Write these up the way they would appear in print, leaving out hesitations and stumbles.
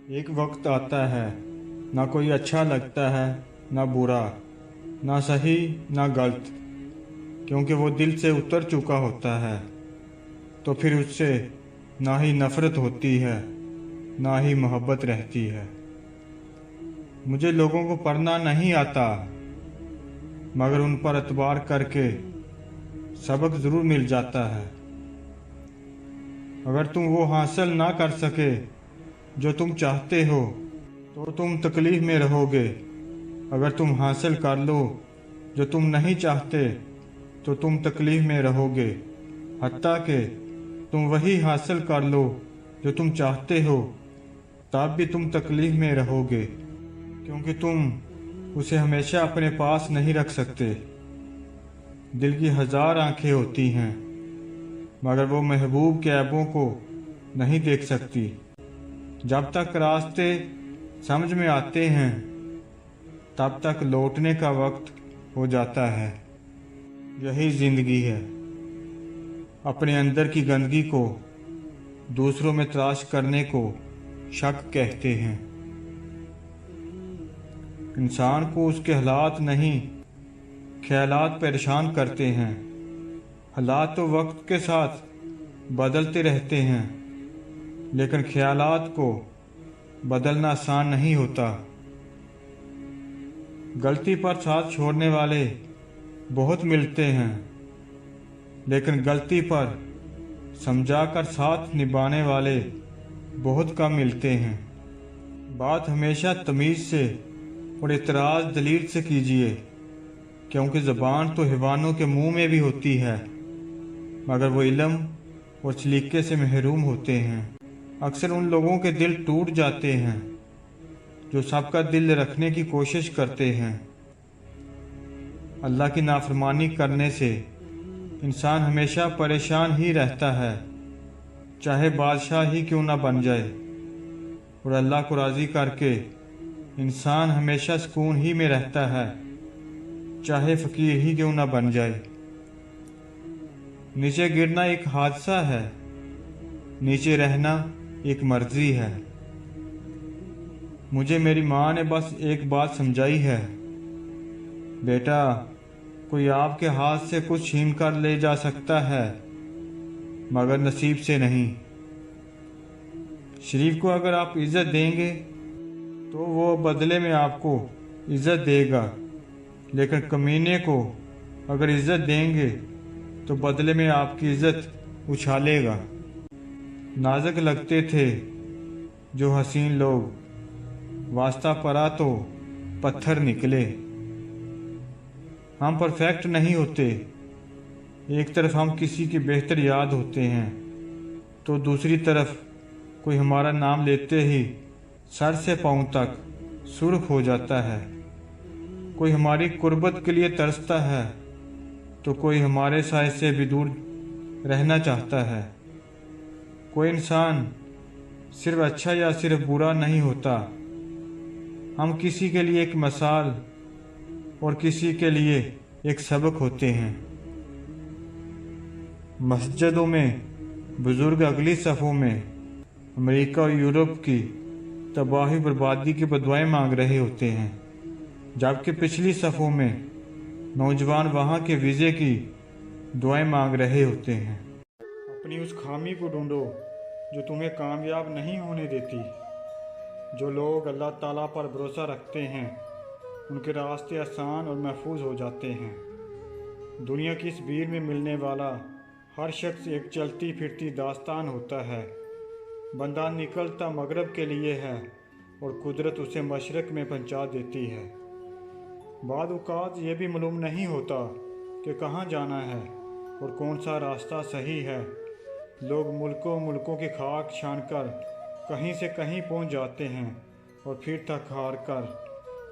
ایک وقت آتا ہے، نہ کوئی اچھا لگتا ہے نہ برا، نہ صحیح نہ غلط، کیونکہ وہ دل سے اتر چکا ہوتا ہے۔ تو پھر اس سے نہ ہی نفرت ہوتی ہے نہ ہی محبت رہتی ہے۔ مجھے لوگوں کو پڑھنا نہیں آتا، مگر ان پر اعتبار کر کے سبق ضرور مل جاتا ہے۔ اگر تم وہ حاصل نہ کر سکے جو تم چاہتے ہو تو تم تکلیف میں رہو گے۔ اگر تم حاصل کر لو جو تم نہیں چاہتے تو تم تکلیف میں رہو گے، حتیٰ کہ تم وہی حاصل کر لو جو تم چاہتے ہو تب بھی تم تکلیف میں رہو گے، کیونکہ تم اسے ہمیشہ اپنے پاس نہیں رکھ سکتے۔ دل کی ہزار آنکھیں ہوتی ہیں مگر وہ محبوب کے عیبوں کو نہیں دیکھ سکتی۔ جب تک راستے سمجھ میں آتے ہیں تب تک لوٹنے کا وقت ہو جاتا ہے۔ یہی زندگی ہے۔ اپنے اندر کی گندگی کو دوسروں میں تلاش کرنے کو شک کہتے ہیں۔ انسان کو اس کے حالات نہیں، خیالات پریشان کرتے ہیں۔ حالات تو وقت کے ساتھ بدلتے رہتے ہیں، لیکن خیالات کو بدلنا آسان نہیں ہوتا۔ غلطی پر ساتھ چھوڑنے والے بہت ملتے ہیں، لیکن غلطی پر سمجھا کر ساتھ نبھانے والے بہت کم ملتے ہیں۔ بات ہمیشہ تمیز سے اور اعتراض دلیل سے کیجیے، کیونکہ زبان تو حیوانوں کے منہ میں بھی ہوتی ہے، مگر وہ علم اور سلیقے سے محروم ہوتے ہیں۔ اکثر ان لوگوں کے دل ٹوٹ جاتے ہیں جو سب کا دل رکھنے کی کوشش کرتے ہیں۔ اللہ کی نافرمانی کرنے سے انسان ہمیشہ پریشان ہی رہتا ہے، چاہے بادشاہ ہی کیوں نہ بن جائے، اور اللہ کو راضی کر کے انسان ہمیشہ سکون ہی میں رہتا ہے، چاہے فقیر ہی کیوں نہ بن جائے۔ نیچے گرنا ایک حادثہ ہے، نیچے رہنا ایک مرضی ہے۔ مجھے میری ماں نے بس ایک بات سمجھائی ہے، بیٹا، کوئی آپ کے ہاتھ سے کچھ چھین کر لے جا سکتا ہے مگر نصیب سے نہیں۔ شریف کو اگر آپ عزت دیں گے تو وہ بدلے میں آپ کو عزت دے گا، لیکن کمینے کو اگر عزت دیں گے تو بدلے میں آپ کی عزت اچھالے گا۔ نازک لگتے تھے جو حسین لوگ، واسطہ پڑا تو پتھر نکلے۔ ہم پرفیکٹ نہیں ہوتے۔ ایک طرف ہم کسی کی بہتر یاد ہوتے ہیں تو دوسری طرف کوئی ہمارا نام لیتے ہی سر سے پاؤں تک سرخ ہو جاتا ہے۔ کوئی ہماری قربت کے لیے ترستا ہے تو کوئی ہمارے سائے سے بھی دور رہنا چاہتا ہے۔ کوئی انسان صرف اچھا یا صرف برا نہیں ہوتا۔ ہم کسی کے لیے ایک مثال اور کسی کے لیے ایک سبق ہوتے ہیں۔ مسجدوں میں بزرگ اگلی صفوں میں امریکہ اور یورپ کی تباہی بربادی کی بدوائیں مانگ رہے ہوتے ہیں، جبکہ پچھلی صفوں میں نوجوان وہاں کے ویزے کی دعائیں مانگ رہے ہوتے ہیں۔ اپنی اس خامی کو ڈھونڈو جو تمہیں کامیاب نہیں ہونے دیتی۔ جو لوگ اللہ تعالیٰ پر بھروسہ رکھتے ہیں ان کے راستے آسان اور محفوظ ہو جاتے ہیں۔ دنیا کی اس بھیڑ میں ملنے والا ہر شخص ایک چلتی پھرتی داستان ہوتا ہے۔ بندہ نکلتا مغرب کے لیے ہے اور قدرت اسے مشرق میں پہنچا دیتی ہے۔ بعض اوقات یہ بھی معلوم نہیں ہوتا کہ کہاں جانا ہے اور کون سا راستہ صحیح ہے۔ لوگ ملکوں کی خاک چھان کر کہیں سے کہیں پہنچ جاتے ہیں اور پھر تھک ہار کر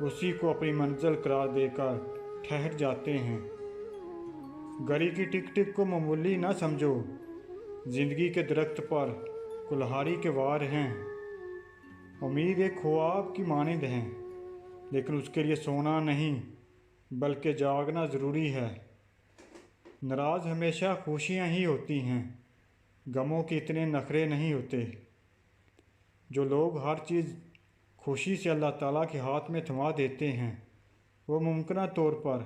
اسی کو اپنی منزل قرار دے کر ٹھہر جاتے ہیں۔ گھڑی کی ٹک ٹک کو معمولی نہ سمجھو۔ زندگی کے درخت پر کلہاڑی کے وار ہیں۔ امید ایک خواب کی مانند ہے، لیکن اس کے لیے سونا نہیں بلکہ جاگنا ضروری ہے۔ ناراض ہمیشہ خوشیاں ہی ہوتی ہیں، غموں کے اتنے نخرے نہیں ہوتے۔ جو لوگ ہر چیز خوشی سے اللہ تعالیٰ کے ہاتھ میں تھما دیتے ہیں وہ ممکنہ طور پر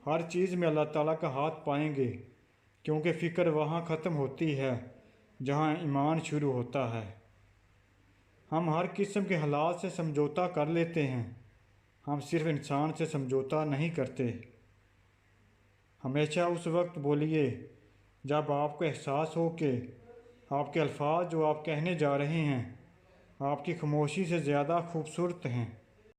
ہر چیز میں اللہ تعالیٰ کا ہاتھ پائیں گے، کیونکہ فکر وہاں ختم ہوتی ہے جہاں ایمان شروع ہوتا ہے۔ ہم ہر قسم کے حالات سے سمجھوتا کر لیتے ہیں، ہم صرف انسان سے سمجھوتا نہیں کرتے۔ ہمیشہ اس وقت بولیے جب آپ کو احساس ہو کہ آپ کے الفاظ جو آپ کہنے جا رہے ہیں آپ کی خاموشی سے زیادہ خوبصورت ہیں۔